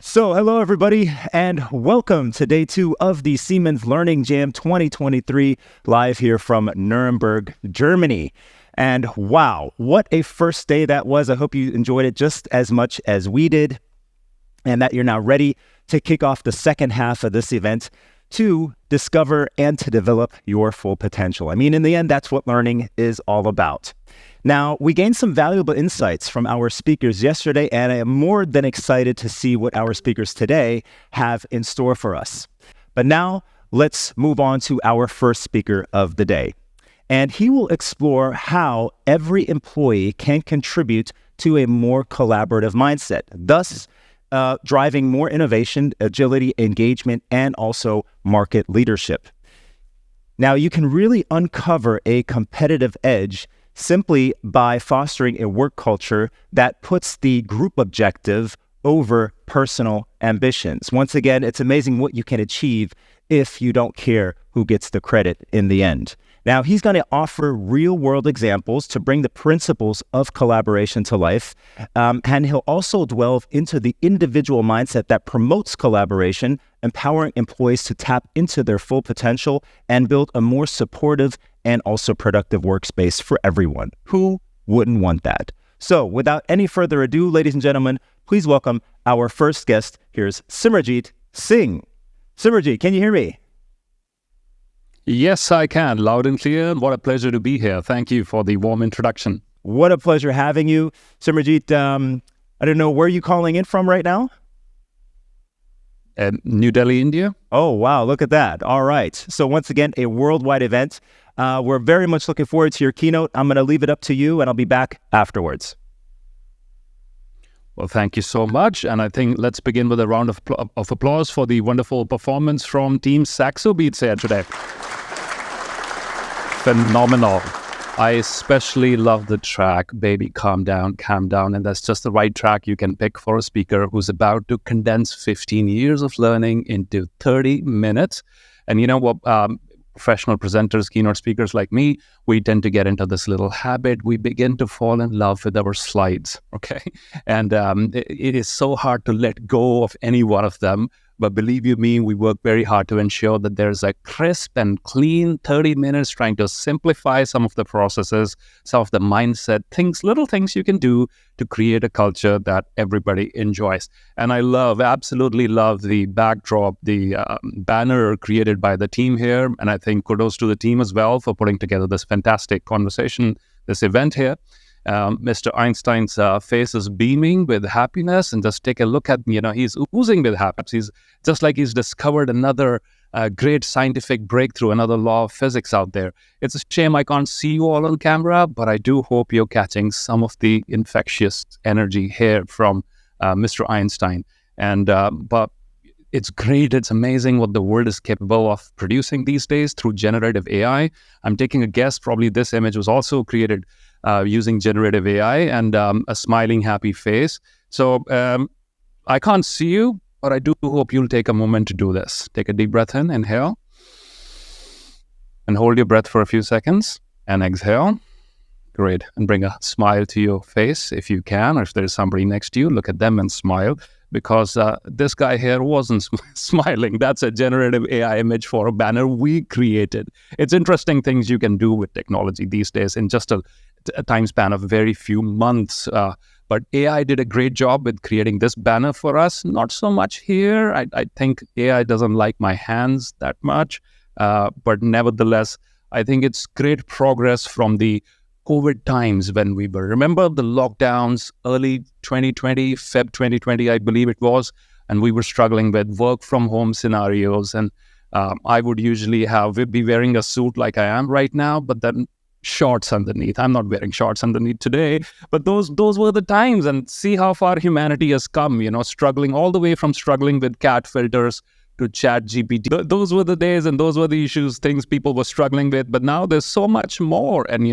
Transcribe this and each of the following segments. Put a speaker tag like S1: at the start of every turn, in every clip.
S1: So hello everybody and welcome to day 2 of the Siemens Learning Jam 2023 live here from Nuremberg, Germany. And wow, what a first day that was. I hope you enjoyed it just as much as we did and that you're now ready to kick off the second half of this event to discover and to develop your full potential. I mean, in the end, that's what learning is all about. Now, we gained some valuable insights from our speakers yesterday, and I am more than excited to see what our speakers today have in store for us. But now, let's move on to our first speaker of the day. And he will explore how every employee can contribute to a more collaborative mindset, thus driving more innovation, agility, engagement, and also market leadership. Now, you can really uncover a competitive edge simply by fostering a work culture that puts the group objective over personal ambitions. Once again, it's amazing what you can achieve if you don't care who gets the credit in the end. Now, he's going to offer real-world examples to bring the principles of collaboration to life, and he'll also delve into the individual mindset that promotes collaboration, empowering employees to tap into their full potential and build a more supportive and also productive workspace for everyone. Who wouldn't want that? So, without any further ado, ladies and gentlemen, please welcome our first guest. Here's Simerjeet Singh. Simerjeet, can you hear me?
S2: Yes, I can, loud and clear. What a pleasure to be here. Thank you for the warm introduction.
S1: What a pleasure having you. Simerjeet, I don't know, where are you calling in from right now?
S2: New Delhi, India.
S1: Oh, wow, look at that. All right. So once again, a worldwide event. We're very much looking forward to your keynote. I'm going to leave it up to you, and I'll be back afterwards.
S2: Well, thank you so much. And I think let's begin with a round of applause for the wonderful performance from Team Saxo Beats here today. Phenomenal. I especially love the track, Baby Calm Down, Calm Down. And that's just the right track you can pick for a speaker who's about to condense 15 years of learning into 30 minutes. And you know what? Professional presenters, keynote speakers like me, we tend to get into this little habit. We begin to fall in love with our slides, okay? And it is so hard to let go of any one of them. But believe you me, we work very hard to ensure that there's a crisp and clean 30 minutes trying to simplify some of the processes, some of the mindset things, little things you can do to create a culture that everybody enjoys. And I absolutely love the backdrop, the banner created by the team here. And I think kudos to the team as well for putting together this fantastic conversation, this event here. Mr. Einstein's face is beaming with happiness, and just take a look at, he's oozing with happiness. He's just like he's discovered another great scientific breakthrough, another law of physics out there. It's a shame I can't see you all on camera, but I do hope you're catching some of the infectious energy here from Mr. Einstein. And but it's great. It's amazing what the world is capable of producing these days through generative AI. I'm taking a guess, probably this image was also created using generative AI and a smiling, happy face. So I can't see you, but I do hope you'll take a moment to do this. Take a deep breath in, inhale, and hold your breath for a few seconds, and exhale. Great. And bring a smile to your face if you can, or if there's somebody next to you, look at them and smile, because this guy here wasn't smiling. That's a generative AI image for a banner we created. It's interesting things you can do with technology these days in just a time span of very few months. But AI did a great job with creating this banner for us. Not so much here. I think AI doesn't like my hands that much. But nevertheless, I think it's great progress from the COVID times when we were, remember the lockdowns, early 2020, Feb 2020, I believe it was, and we were struggling with work from home scenarios. And I would usually be wearing a suit like I am right now, but then shorts underneath. I'm not wearing shorts underneath today, but those were the times. And see how far humanity has come, struggling all the way from struggling with cat filters to ChatGPT. Those were the days and those were the issues, things people were struggling with. But now there's so much more. And,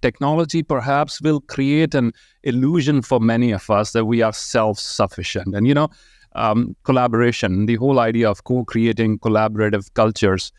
S2: technology perhaps will create an illusion for many of us that we are self-sufficient. And, collaboration, the whole idea of co-creating collaborative cultures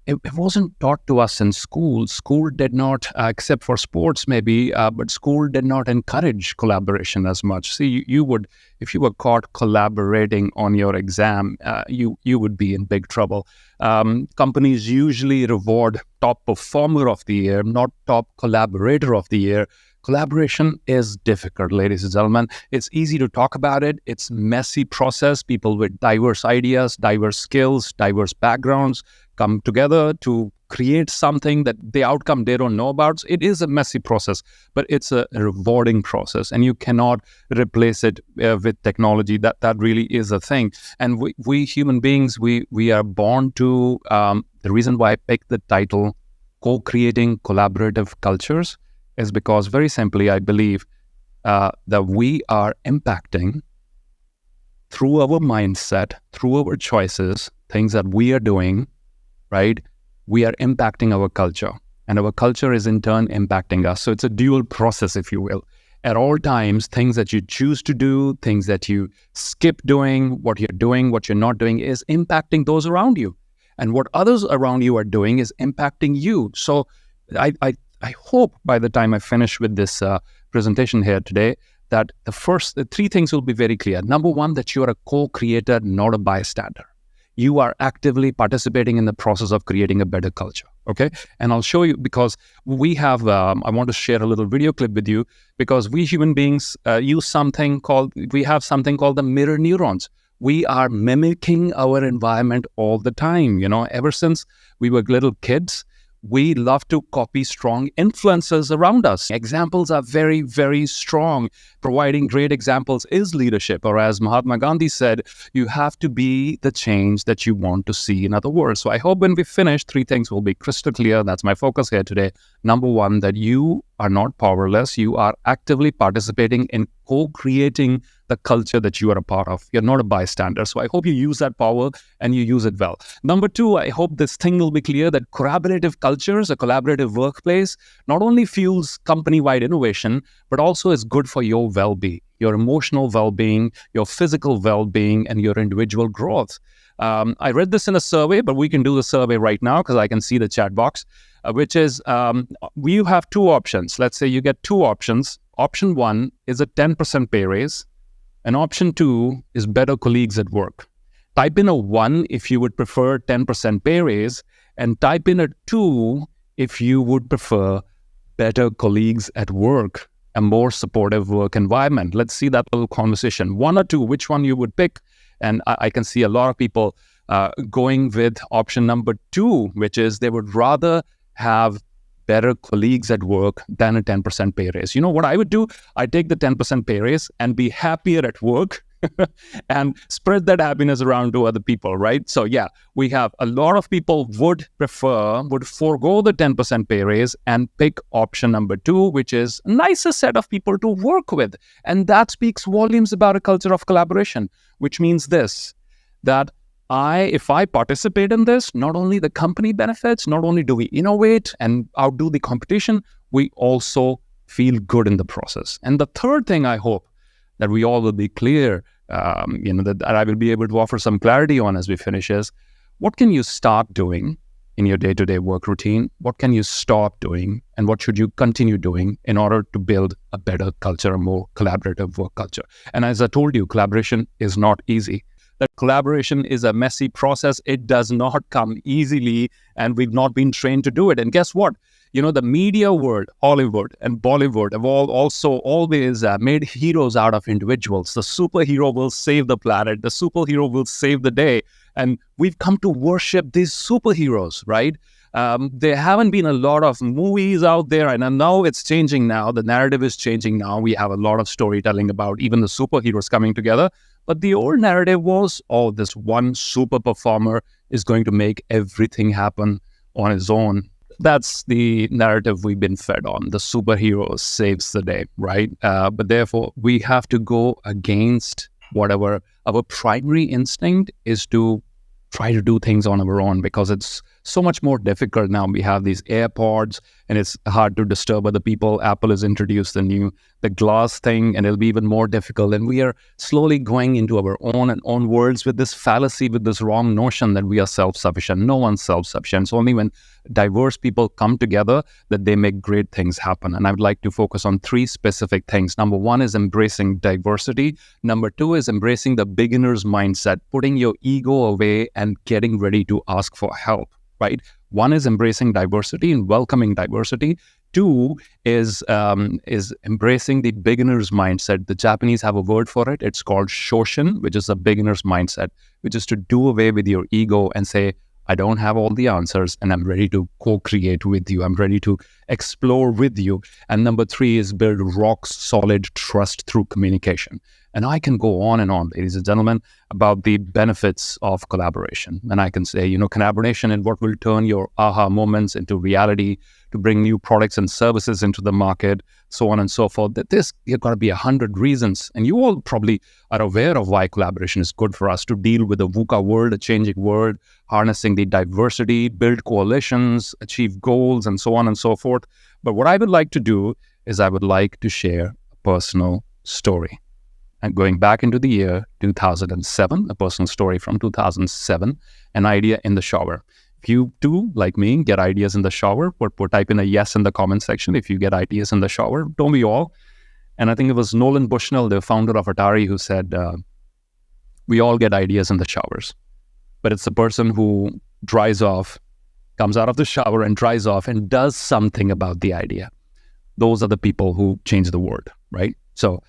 S2: it wasn't taught to us in school. School did not, except for sports maybe, but school did not encourage collaboration as much. See, you would, if you were caught collaborating on your exam, you would be in big trouble. Companies usually reward top performer of the year, not top collaborator of the year. Collaboration is difficult, ladies and gentlemen. It's easy to talk about it. It's messy process. People with diverse ideas, diverse skills, diverse backgrounds come together to create something that the outcome they don't know about. It is a messy process, but it's a rewarding process, and you cannot replace it with technology. That really is a thing. And we human beings, we are born to, the reason why I picked the title Co-Creating Collaborative Cultures is because, very simply, I believe that we are impacting through our mindset, through our choices, things that we are doing, right? We are impacting our culture, and our culture is in turn impacting us. So it's a dual process, if you will. At all times, things that you choose to do, things that you skip doing, what you're not doing is impacting those around you. And what others around you are doing is impacting you. So I hope by the time I finish with this presentation here today, that the three things will be very clear. Number one, that you are a co-creator, not a bystander. You are actively participating in the process of creating a better culture, okay? And I'll show you, because we have, I want to share a little video clip with you, because we human beings we have something called the mirror neurons. We are mimicking our environment all the time. Ever since we were little kids, we love to copy strong influences around us. Examples are very, very strong. Providing great examples is leadership. Or as Mahatma Gandhi said, you have to be the change that you want to see in other words. So I hope when we finish, three things will be crystal clear. That's my focus here today. Number one, that you are not powerless. You are actively participating in co-creating the culture that you are a part of. You're not a bystander. So I hope you use that power and you use it well. Number two, I hope this thing will be clear that collaborative cultures, a collaborative workplace, not only fuels company-wide innovation, but also is good for your well-being, your emotional well-being, your physical well-being, and your individual growth. I read this in a survey, but we can do the survey right now because I can see the chat box, which is you have two options. Let's say you get two options. Option one is a 10% pay raise, and option two is better colleagues at work. Type in a 1 if you would prefer 10% pay raise, and type in a 2 if you would prefer better colleagues at work, a more supportive work environment. Let's see that little conversation. 1 or 2, which one you would pick? And I can see a lot of people going with option number 2, which is they would rather have better colleagues at work than a 10% pay raise. You know what I would do? I take the 10% pay raise and be happier at work and spread that happiness around to other people, right? So yeah, we have a lot of people would forego the 10% pay raise and pick option number 2, which is a nicer set of people to work with. And that speaks volumes about a culture of collaboration, which means this, that if I participate in this, not only the company benefits, not only do we innovate and outdo the competition, we also feel good in the process. And the third thing I hope that we all will be clear, that I will be able to offer some clarity on as we finish is, what can you start doing in your day-to-day work routine? What can you stop doing? And what should you continue doing in order to build a better culture, a more collaborative work culture? And as I told you, collaboration is not easy. That collaboration is a messy process. It does not come easily, and we've not been trained to do it. And guess what? The media world, Hollywood and Bollywood have also always made heroes out of individuals. The superhero will save the planet. The superhero will save the day. And we've come to worship these superheroes, right? There haven't been a lot of movies out there, and now it's changing now. The narrative is changing now. We have a lot of storytelling about even the superheroes coming together. But the old narrative was, this one super performer is going to make everything happen on his own. That's the narrative we've been fed on. The superhero saves the day, right? But therefore, we have to go against whatever our primary instinct is to try to do things on our own, because it's so much more difficult now. We have these AirPods, and it's hard to disturb other people. Apple has introduced the glass thing, and it'll be even more difficult. And we are slowly going into our own worlds with this fallacy, with this wrong notion that we are self-sufficient. No one's self-sufficient. It's only when diverse people come together that they make great things happen. And I would like to focus on 3 specific things. Number 1 is embracing diversity. Number 2 is embracing the beginner's mindset, putting your ego away and getting ready to ask for help, right? 1 is embracing diversity and welcoming diversity. 2 is embracing the beginner's mindset. The Japanese have a word for it. It's called shoshin, which is a beginner's mindset, which is to do away with your ego and say, I don't have all the answers, and I'm ready to co-create with you. I'm ready to explore with you. And number 3 is build rock solid trust through communication. And I can go on and on, ladies and gentlemen, about the benefits of collaboration. And I can say, collaboration is what will turn your aha moments into reality, to bring new products and services into the market, so on and so forth. That there's got to be 100 reasons. And you all probably are aware of why collaboration is good for us, to deal with the VUCA world, a changing world, harnessing the diversity, build coalitions, achieve goals, and so on and so forth. But what I would like to do is I would like to share a personal story. And going back into the year 2007, a personal story from 2007, an idea in the shower. If you too, like me, get ideas in the shower, type in a yes in the comment section if you get ideas in the shower. Don't we all? And I think it was Nolan Bushnell, the founder of Atari, who said, we all get ideas in the showers. But it's the person who dries off, comes out of the shower and dries off and does something about the idea. Those are the people who change the world, right? So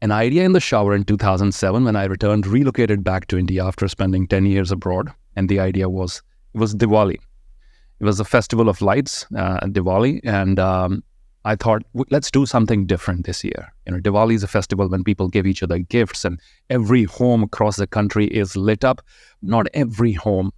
S2: an idea in the shower in 2007 when I relocated back to India after spending 10 years abroad. And the idea was Diwali. It was a festival of lights, Diwali. And I thought, let's do something different this year. Diwali is a festival when people give each other gifts and every home across the country is lit up. Not every home.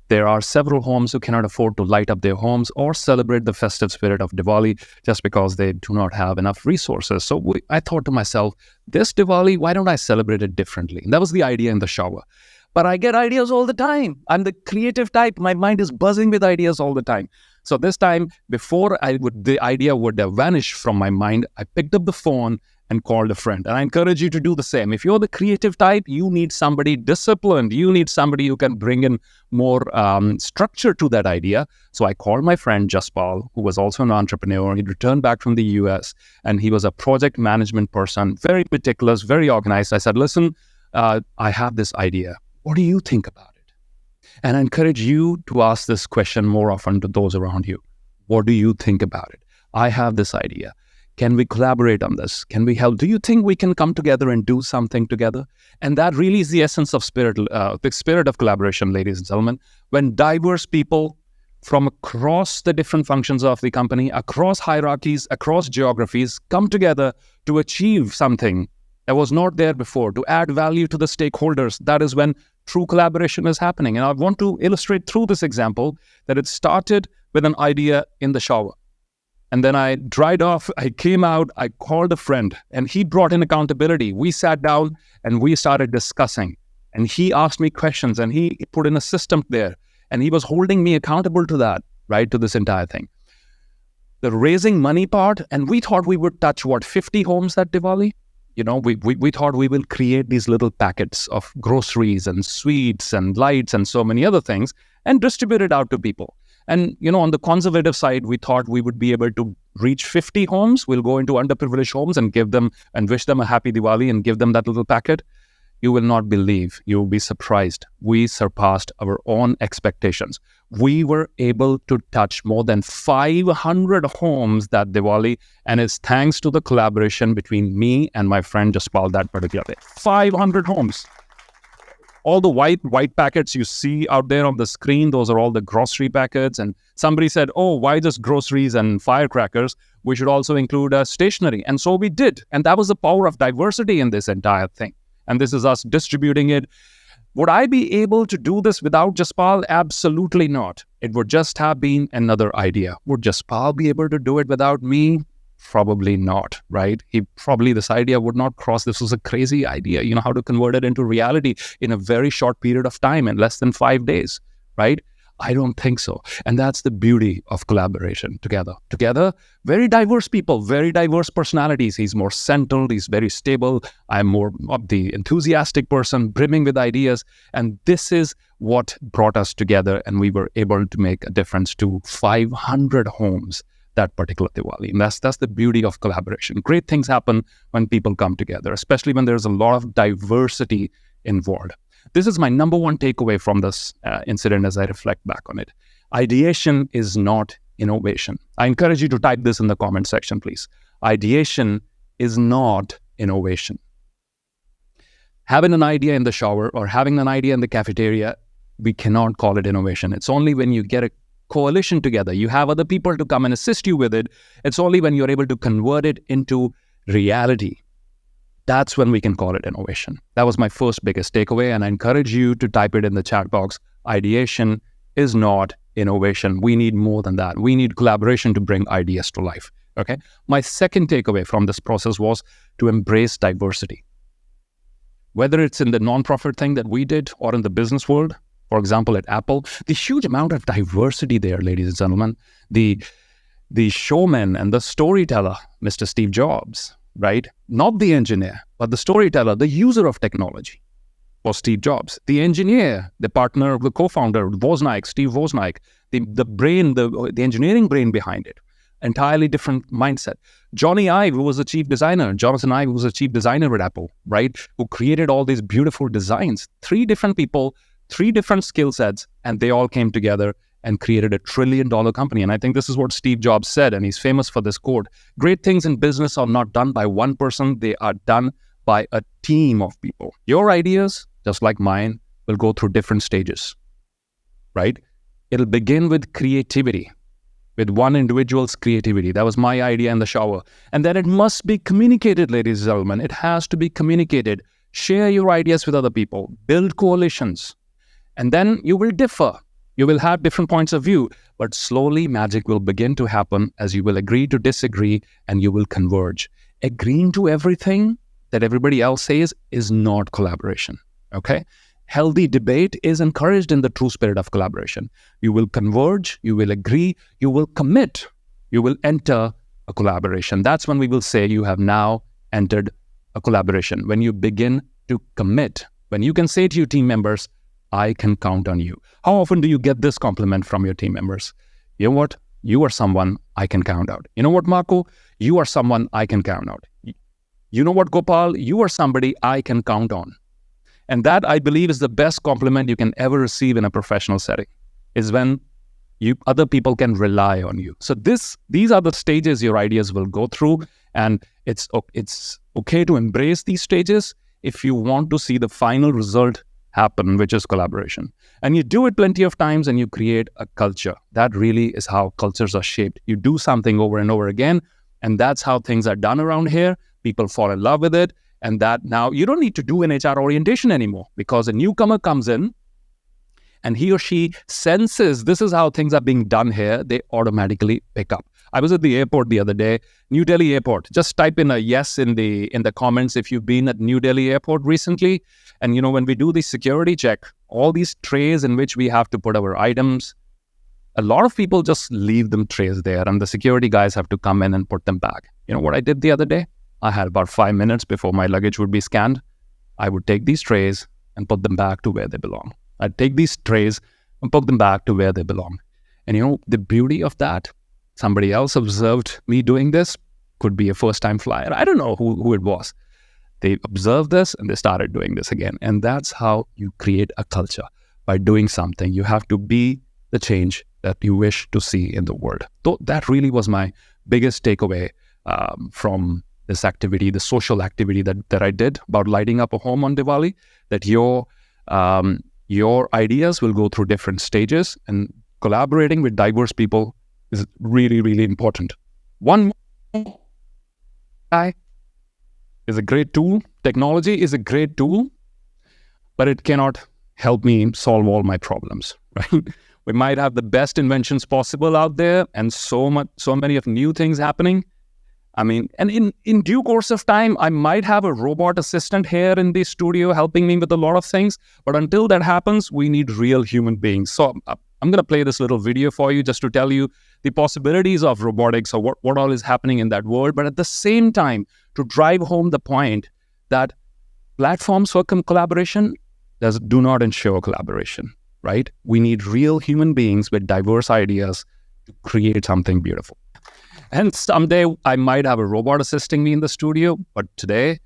S2: There are several homes who cannot afford to light up their homes or celebrate the festive spirit of Diwali just because they do not have enough resources. So I thought to myself, this Diwali, why don't I celebrate it differently? And that was the idea in the shower. But I get ideas all the time. I'm the creative type. My mind is buzzing with ideas all the time. So this time, before the idea would vanish from my mind, I picked up the phone and called a friend. And I encourage you to do the same. If you're the creative type, you need somebody disciplined. You need somebody who can bring in more structure to that idea. So I called my friend 𝗬𝗺𝗺, who was also an entrepreneur. He returned back from the US and he was a project management person, very meticulous, very organized. I said, listen, I have this idea. What do you think about it? And I encourage you to ask this question more often to those around you. What do you think about it? I have this idea. Can we collaborate on this? Can we help? Do you think we can come together and do something together? And that really is the essence of the spirit of collaboration, ladies and gentlemen. When diverse people from across the different functions of the company, across hierarchies, across geographies, come together to achieve something that was not there before, to add value to the stakeholders, that is when true collaboration is happening. And I want to illustrate through this example that it started with an idea in the shower. And then I dried off, I came out, I called a friend, and he brought in accountability. We sat down and we started discussing. And he asked me questions and he put in a system there. And he was holding me accountable to that, right, to this entire thing. The raising money part, and we thought we would touch, 50 homes that Diwali? We thought we will create these little packets of groceries and sweets and lights and so many other things and distribute it out to people. And, on the conservative side, we thought we would be able to reach 50 homes. We'll go into underprivileged homes and give them and wish them a happy Diwali and give them that little packet. You will not believe, you will be surprised. We surpassed our own expectations. We were able to touch more than 500 homes that Diwali, and it's thanks to the collaboration between me and my friend 𝗬𝗺𝗺 that particular day. 500 homes. All the white packets you see out there on the screen, those are all the grocery packets. And somebody said, oh, why just groceries and firecrackers? We should also include stationery. And so we did. And that was the power of diversity in this entire thing. And this is us distributing it. Would I be able to do this without 𝗬𝗺𝗺? Absolutely not. It would just have been another idea. Would 𝗬𝗺𝗺 be able to do it without me? Probably not, right? This idea would not cross. This was a crazy idea, how to convert it into reality in a very short period of time, in less than 5 days, right? I don't think so. And that's the beauty of collaboration together. Together, very diverse people, very diverse personalities. He's more centered, he's very stable. I'm more of the enthusiastic person, brimming with ideas. And this is what brought us together, and we were able to make a difference to 500 homes that particular Diwali. And that's the beauty of collaboration. Great things happen when people come together, especially when there's a lot of diversity involved. This is my number one takeaway from this incident as I reflect back on it. Ideation is not innovation. I encourage you to type this in the comment section, please. Ideation is not innovation. Having an idea in the shower or having an idea in the cafeteria, we cannot call it innovation. It's only when you get a coalition together, you have other people to come and assist you with it. It's only when you're able to convert it into reality. That's when we can call it innovation. That was my first biggest takeaway, and I encourage you to type it in the chat box. Ideation is not innovation. We need more than that. We need collaboration to bring ideas to life, okay? My second takeaway from this process was to embrace diversity. Whether it's in the nonprofit thing that we did or in the business world, for example, at Apple, the huge amount of diversity there, ladies and gentlemen, the showman and the storyteller, Mr. Steve Jobs, right? Not the engineer, but the storyteller, the user of technology was Steve Jobs. The engineer, the partner, the co-founder, Steve Wozniak, the brain, the engineering brain behind it. Entirely different mindset. Johnny Ive, who was the chief designer, Jonathan Ive, who was the chief designer at Apple, right? Who created all these beautiful designs. 3 different people, 3 different skill sets, and they all came together and created a $1 trillion company. And I think this is what Steve Jobs said, and he's famous for this quote. Great things in business are not done by one person, they are done by a team of people. Your ideas, just like mine, will go through different stages, right? It'll begin with creativity, with one individual's creativity. That was my idea in the shower. And then it must be communicated, ladies and gentlemen. It has to be communicated. Share your ideas with other people. Build coalitions. And then you will differ. You will have different points of view, but slowly magic will begin to happen as you will agree to disagree and you will converge. Agreeing to everything that everybody else says is not collaboration, okay? Healthy debate is encouraged in the true spirit of collaboration. You will converge, you will agree, you will commit, you will enter a collaboration. That's when we will say you have now entered a collaboration. When you begin to commit, when you can say to your team members, I can count on you. How often do you get this compliment from your team members? You know what? You are someone I can count out. You know what, Marco? You are someone I can count out. You know what, Gopal? You are somebody I can count on. And that, I believe, is the best compliment you can ever receive in a professional setting, is when other people can rely on you. So these are the stages your ideas will go through, and it's okay to embrace these stages if you want to see the final result happen, which is collaboration. And you do it plenty of times and you create a culture. That really is how cultures are shaped. You do something over and over again, and that's how things are done around here. People fall in love with it, and that now you don't need to do an HR orientation anymore, because a newcomer comes in and he or she senses this is how things are being done here. They automatically pick up. I was at the airport the other day, New Delhi Airport. Just type in a yes in the comments if you've been at New Delhi Airport recently. And you know, when we do the security check, all these trays in which we have to put our items, a lot of people just leave them trays there, and the security guys have to come in and put them back. You know what I did the other day? I had about 5 minutes before my luggage would be scanned. I would take these trays and put them back to where they belong. I'd take these trays and put them back to where they belong. And you know, the beauty of that, somebody else observed me doing this, could be a first-time flyer. I don't know who it was. They observed this and they started doing this again. And that's how you create a culture. By doing something, you have to be the change that you wish to see in the world. So that really was my biggest takeaway from this activity, the social activity that I did about lighting up a home on Diwali, that your ideas will go through different stages, and collaborating with diverse people is really, really important. One guy is a great tool. Technology is a great tool, but it cannot help me solve all my problems, right? We might have the best inventions possible out there and so many of new things happening. I mean, and in due course of time, I might have a robot assistant here in the studio helping me with a lot of things. But until that happens, we need real human beings. So I'm going to play this little video for you just to tell you the possibilities of robotics or what all is happening in that world, but at the same time, to drive home the point that platforms for collaboration do not ensure collaboration, right? We need real human beings with diverse ideas to create something beautiful. And someday I might have a robot assisting me in the studio, but today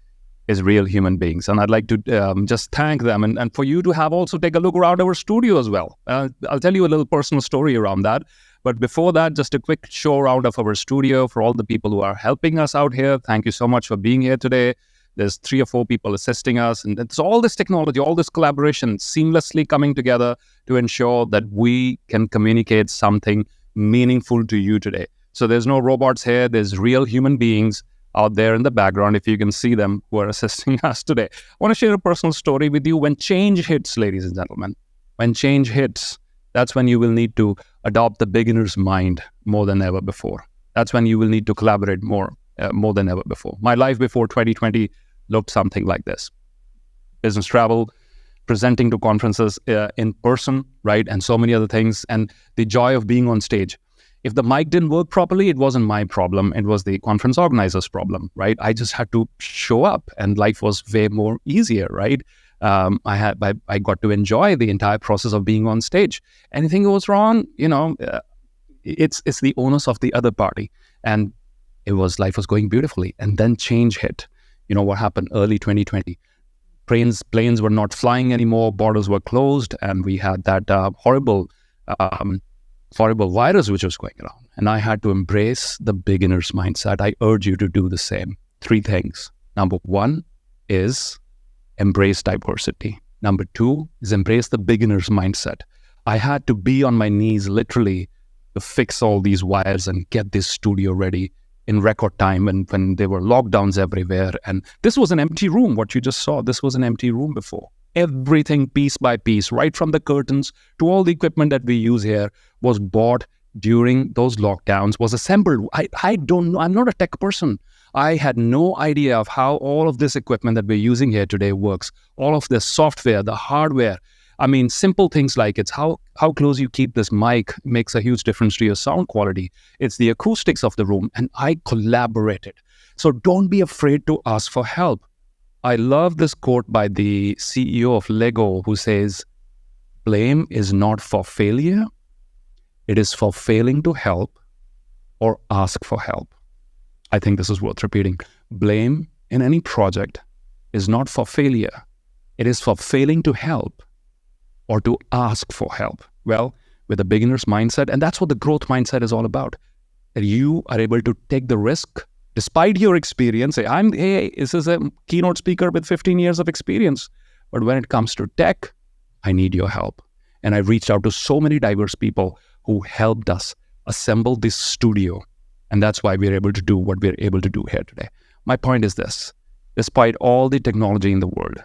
S2: is real human beings. And I'd like to just thank them and for you to have also take a look around our studio as well. I'll tell you a little personal story around that. But before that, just a quick show around of our studio for all the people who are helping us out here. Thank you so much for being here today. There's 3 or 4 people assisting us. And it's all this technology, all this collaboration seamlessly coming together to ensure that we can communicate something meaningful to you today. So there's no robots here. There's real human beings out there in the background, if you can see them, who are assisting us today. I want to share a personal story with you. When change hits, ladies and gentlemen, when change hits, that's when you will need to adopt the beginner's mind more than ever before. That's when you will need to collaborate more than ever before. My life before 2020 looked something like this. Business travel, presenting to conferences in person, right? And so many other things. And the joy of being on stage. If the mic didn't work properly, it wasn't my problem. It was the conference organizer's problem, right? I just had to show up and life was way more easier, right? I got to enjoy the entire process of being on stage. Anything goes wrong, it's the onus of the other party. And life was going beautifully. And then change hit. You know what happened early 2020? Planes were not flying anymore. Borders were closed. And we had that horrible virus which was going around. And I had to embrace the beginner's mindset. I urge you to do the same. 3 things. Number 1 is embrace diversity. Number 2 is embrace the beginner's mindset. I had to be on my knees literally to fix all these wires and get this studio ready in record time when there were lockdowns everywhere. And this was an empty room, what you just saw. This was an empty room before. Everything piece by piece, right from the curtains to all the equipment that we use here, was bought during those lockdowns, was assembled. I don't know. I'm not a tech person. I had no idea of how all of this equipment that we're using here today works. All of the software, the hardware. I mean, simple things like it's how close you keep this mic makes a huge difference to your sound quality. It's the acoustics of the room. And I collaborated. So don't be afraid to ask for help. I love this quote by the CEO of Lego who says, blame is not for failure. It is for failing to help or ask for help. I think this is worth repeating. Blame in any project is not for failure. It is for failing to help or to ask for help. Well, with a beginner's mindset, and that's what the growth mindset is all about, that you are able to take the risk despite your experience. Say, this is a keynote speaker with 15 years of experience. But when it comes to tech, I need your help. And I reached out to so many diverse people who helped us assemble this studio. And that's why we're able to do what we're able to do here today. My point is this: despite all the technology in the world,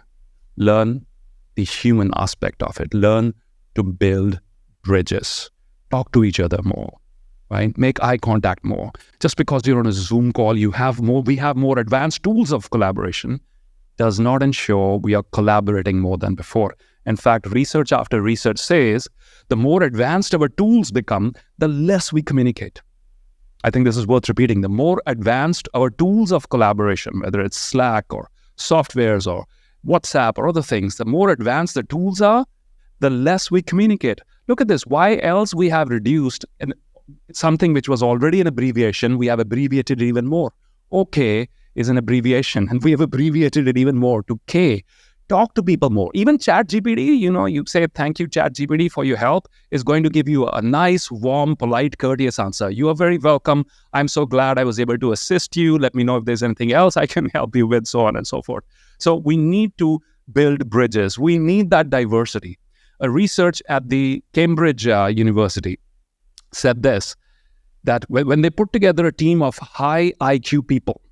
S2: learn the human aspect of it. Learn to build bridges. Talk to each other more. Right? Make eye contact more. Just because you're on a Zoom call, we have more advanced tools of collaboration, does not ensure we are collaborating more than before. In fact, research after research says the more advanced our tools become, the less we communicate. I think this is worth repeating. The more advanced our tools of collaboration, whether it's Slack or softwares or WhatsApp or other things, the more advanced the tools are, the less we communicate. Look at this. Why else we have reduced something which was already an abbreviation, we have abbreviated it even more. OK is an abbreviation, and we have abbreviated it even more to K. Talk to people more. Even ChatGPT, you say, thank you, ChatGPT, for your help, is going to give you a nice, warm, polite, courteous answer. You are very welcome. I'm so glad I was able to assist you. Let me know if there's anything else I can help you with, so on and so forth. So we need to build bridges. We need that diversity. A research at the Cambridge University said this, that when they put together a team of high IQ people,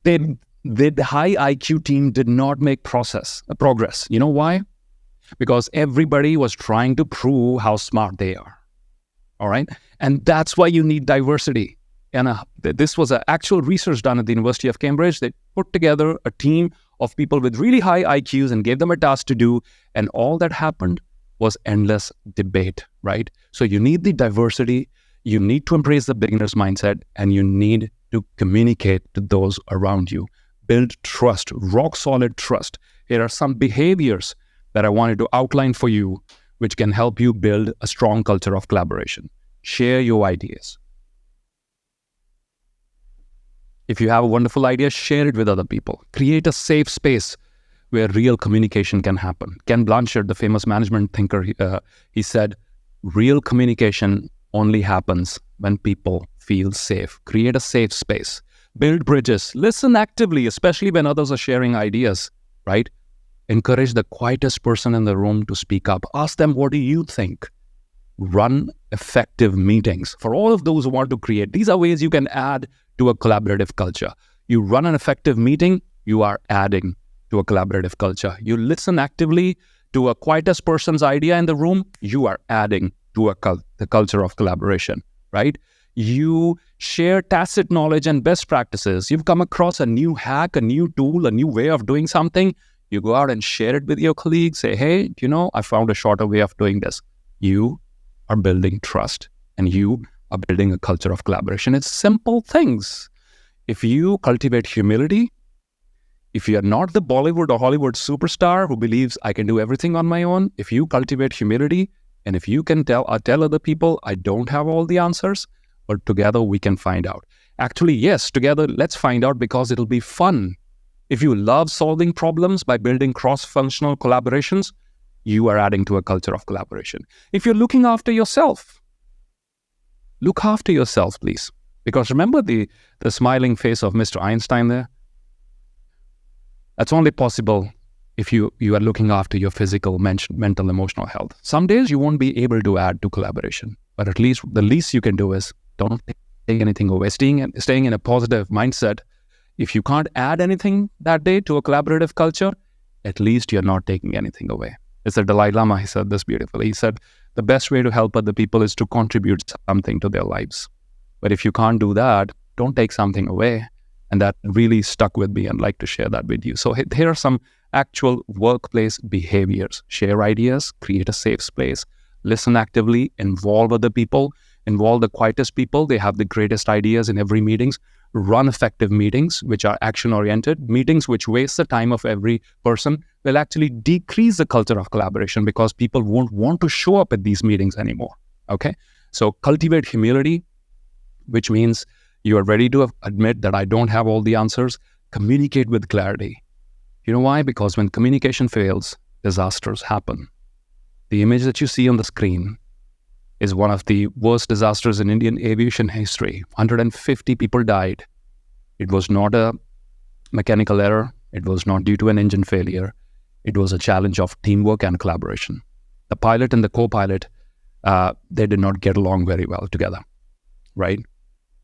S2: the high IQ team did not make progress. You know why? Because everybody was trying to prove how smart they are. All right? And that's why you need diversity. And this was an actual research done at the University of Cambridge. They put together a team of people with really high IQs and gave them a task to do. And all that happened was endless debate, right? So you need the diversity, you need to embrace the beginner's mindset, and you need to communicate to those around you. Build trust, rock solid trust. Here are some behaviors that I wanted to outline for you, which can help you build a strong culture of collaboration. Share your ideas. If you have a wonderful idea, share it with other people. Create a safe space where real communication can happen. Ken Blanchard, the famous management thinker, he said, real communication only happens when people feel safe. Create a safe space. Build bridges. Listen actively, especially when others are sharing ideas, right? Encourage the quietest person in the room to speak up. Ask them, what do you think? Run effective meetings. For all of those who want to create, these are ways you can add to a collaborative culture. You run an effective meeting, you are adding to a collaborative culture. You listen actively to a quietest person's idea in the room, you are adding to the culture of collaboration, right? You share tacit knowledge and best practices. You've come across a new hack, a new tool, a new way of doing something. You go out and share it with your colleagues. Say, hey, I found a shorter way of doing this. You are building trust and you are building a culture of collaboration. It's simple things. If you cultivate humility, if you are not the Bollywood or Hollywood superstar who believes I can do everything on my own, if you cultivate humility and if you can tell other people I don't have all the answers, but together we can find out. Actually, yes, together let's find out because it'll be fun. If you love solving problems by building cross-functional collaborations, you are adding to a culture of collaboration. If you're looking after yourself, look after yourself, please. Because remember the smiling face of Mr. Einstein there? That's only possible if you are looking after your physical, mental, emotional health. Some days you won't be able to add to collaboration, but at least the least you can do is don't take anything away. Staying in a positive mindset. If you can't add anything that day to a collaborative culture, at least you're not taking anything away. It's the Dalai Lama, he said this beautifully. He said, the best way to help other people is to contribute something to their lives. But if you can't do that, don't take something away. And that really stuck with me and I'd like to share that with you. So here are some actual workplace behaviors. Share ideas, create a safe space, listen actively, involve other people, involve the quietest people. They have the greatest ideas in every meetings. Run effective meetings, which are action-oriented. Meetings which waste the time of every person will actually decrease the culture of collaboration because people won't want to show up at these meetings anymore, okay? So cultivate humility, which means you are ready to admit that I don't have all the answers. Communicate with clarity. You know why? Because when communication fails, disasters happen. The image that you see on the screen is one of the worst disasters in Indian aviation history. 150 people died. It was not a mechanical error. It was not due to an engine failure. It was a challenge of teamwork and collaboration. The pilot and the co-pilot, they did not get along very well together, right?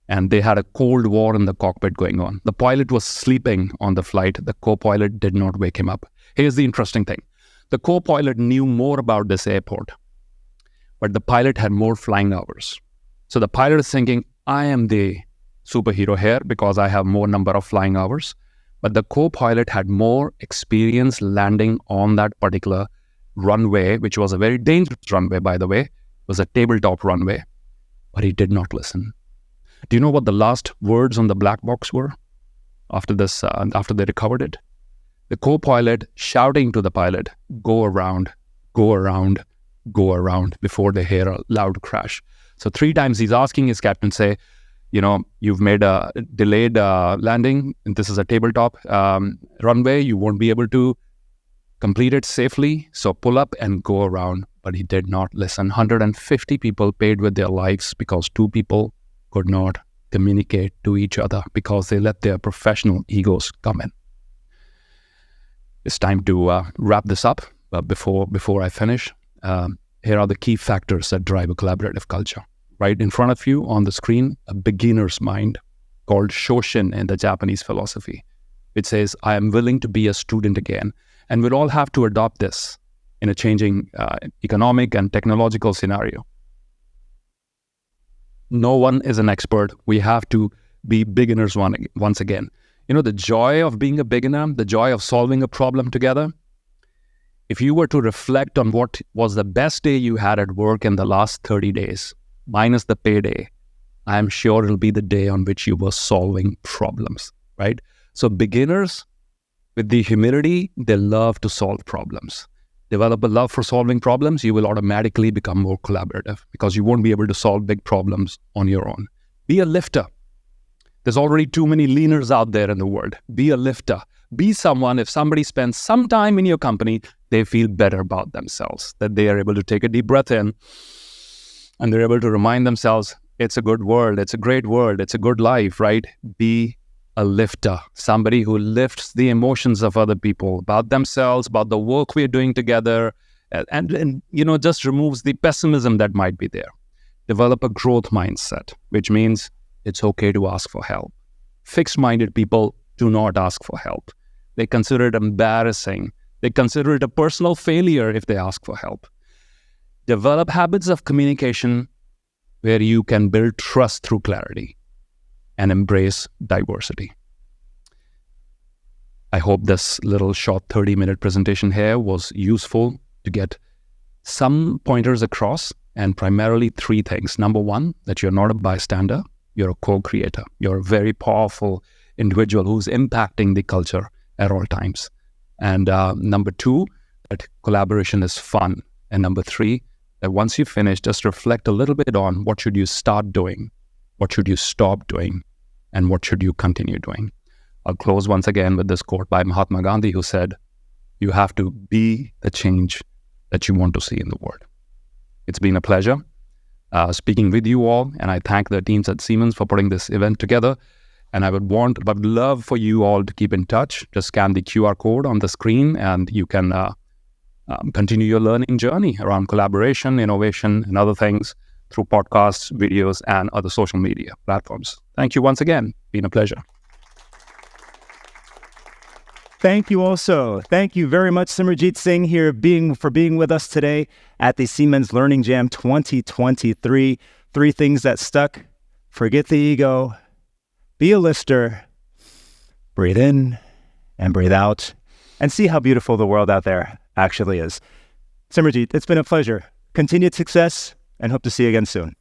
S2: And they had a cold war in the cockpit going on. The pilot was sleeping on the flight. The co-pilot did not wake him up. Here's the interesting thing. The co-pilot knew more about this airport, but the pilot had more flying hours. So the pilot is thinking, I am the superhero here because I have more number of flying hours. But the co-pilot had more experience landing on that particular runway, which was a very dangerous runway, by the way. It was a tabletop runway, but he did not listen. Do you know what the last words on the black box were after this? After they recovered it? The co-pilot shouting to the pilot, go around, go around, go around, before they hear a loud crash. So 3 times he's asking his captain, say, you've made a delayed landing, and this is a tabletop runway. You won't be able to complete it safely. So pull up and go around. But he did not listen. 150 people paid with their lives because 2 people could not communicate to each other because they let their professional egos come in. It's time to wrap this up. But before I finish, here are the key factors that drive a collaborative culture. Right in front of you on the screen, a beginner's mind called Shoshin in the Japanese philosophy. It says, I am willing to be a student again. And we'll all have to adopt this in a changing economic and technological scenario. No one is an expert. We have to be beginners once again. The joy of being a beginner, the joy of solving a problem together, If you were to reflect on what was the best day you had at work in the last 30 days, minus the payday, I am sure it'll be the day on which you were solving problems, right? So beginners, with the humility, they love to solve problems. Develop a love for solving problems, you will automatically become more collaborative because you won't be able to solve big problems on your own. Be a lifter. There's already too many leaners out there in the world. Be a lifter. Be someone, if somebody spends some time in your company, they feel better about themselves, that they are able to take a deep breath in and they're able to remind themselves, it's a good world, it's a great world, it's a good life, right? Be a lifter, somebody who lifts the emotions of other people, about themselves, about the work we're doing together, and just removes the pessimism that might be there. Develop a growth mindset, which means it's okay to ask for help. Fixed-minded people do not ask for help. They consider it embarrassing. They consider it a personal failure if they ask for help. Develop habits of communication where you can build trust through clarity and embrace diversity. I hope this little short 30-minute presentation here was useful to get some pointers across, and primarily 3 things. Number 1, that you're not a bystander, you're a co-creator. You're a very powerful individual who's impacting the culture at all times. And number 2, that collaboration is fun. And number 3, that once you finish, just reflect a little bit on what should you start doing, what should you stop doing, and what should you continue doing. I'll close once again with this quote by Mahatma Gandhi, who said, "You have to be the change that you want to see in the world." It's been a pleasure speaking with you all, and I thank the teams at Siemens for putting this event together. And I would love for you all to keep in touch. Just scan the QR code on the screen, and you can continue your learning journey around collaboration, innovation, and other things through podcasts, videos, and other social media platforms. Thank you once again. Been a pleasure.
S1: Thank you also. Thank you very much, Simerjeet Singh, for being with us today at the Siemens Learning Jam 2023. 3 things that stuck. Forget the ego. Be a lifter. Breathe in and breathe out. And see how beautiful the world out there actually is. Simerjeet, it's been a pleasure. Continued success, and hope to see you again soon.